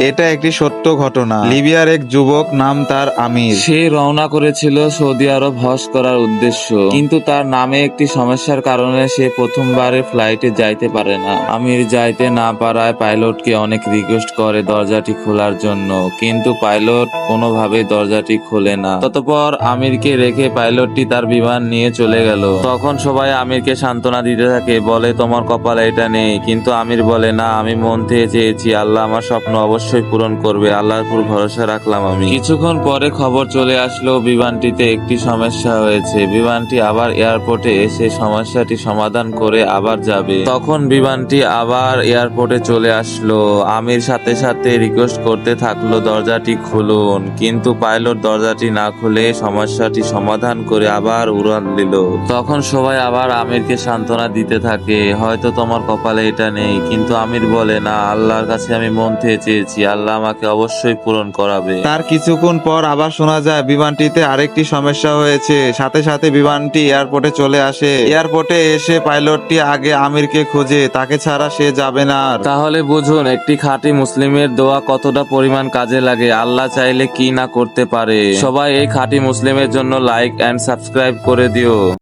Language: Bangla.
এটা একটি সত্য ঘটনা। লিবিয়ার এক যুবক, নাম তার আমির। সে রওনা করেছিল সৌদি আরব হজ করার উদ্দেশ্য, কিন্তু তার নামে একটি সমস্যার কারণে সে প্রথমবারের ফ্লাইটে যাইতে পারে না। আমির যাইতে না পারায় পাইলটকে অনেক রিকোয়েস্ট করে দরজাটি খোলার জন্য, কিন্তু পাইলট কোনোভাবেই দরজাটি খোলে না। ততপর আমিরকে রেখে পাইলটটি তার বিমান নিয়ে চলে গেল। তখন সবাই আমিরকে সান্ত্বনা দিতে থাকে, বলে তোমার কপালে এটা নেই। কিন্তু আমির বলে, না, আমি মন থেকে চেয়েছি, আল্লাহ আমার স্বপ্ন অবশ্যই পূরণ করবে, আল্লাহর উপর ভরসা রাখলাম আমি। কিছুক্ষণ পরে খবর চলে আসলো বিমানটিতে একটি সমস্যা হয়েছে। বিমানটি আবার এয়ারপোর্টে এসে সমস্যাটি সমাধান করে আবার যাবে। তখন বিমানটি আবার এয়ারপোর্টে চলে আসলো। আমির সাথে সাথে রিকোয়েস্ট করতে থাকলো দরজাটি খুলুন, কিন্তু পাইলট দরজাটি না খুলে সমস্যাটি সমাধান করে আবার উড়ান দিল। তখন সবাই আবার আমিরকে সান্ত্বনা দিতে থাকে, হয়তো তোমার কপালে এটা নেই। কিন্তু আমির বলে, না, আল্লাহর কাছে আমি মন থেকে চেয়েছি, আল্লাহ আমাকে অবশ্যই পূরণ করাবে। তার কিছুক্ষণ পর আবার শোনা যায় বিমানটিতে আরেকটি সমস্যা হয়েছে। সাথে সাথে বিমানটি এয়ারপোর্টে চলে আসে। এয়ারপোর্টে এসে পাইলটটি আগে আমিরকে খোঁজে, তাকে ছাড়া সে যাবে না আর। তাহলে বুঝুন একটি খাঁটি মুসলিমের দোয়া কতটা পরিমাণ কাজে লাগে, আল্লাহ চাইলে কি না করতে পারে। সবাই এই খাঁটি মুসলিমের জন্য লাইক এন্ড সাবস্ক্রাইব করে দিও।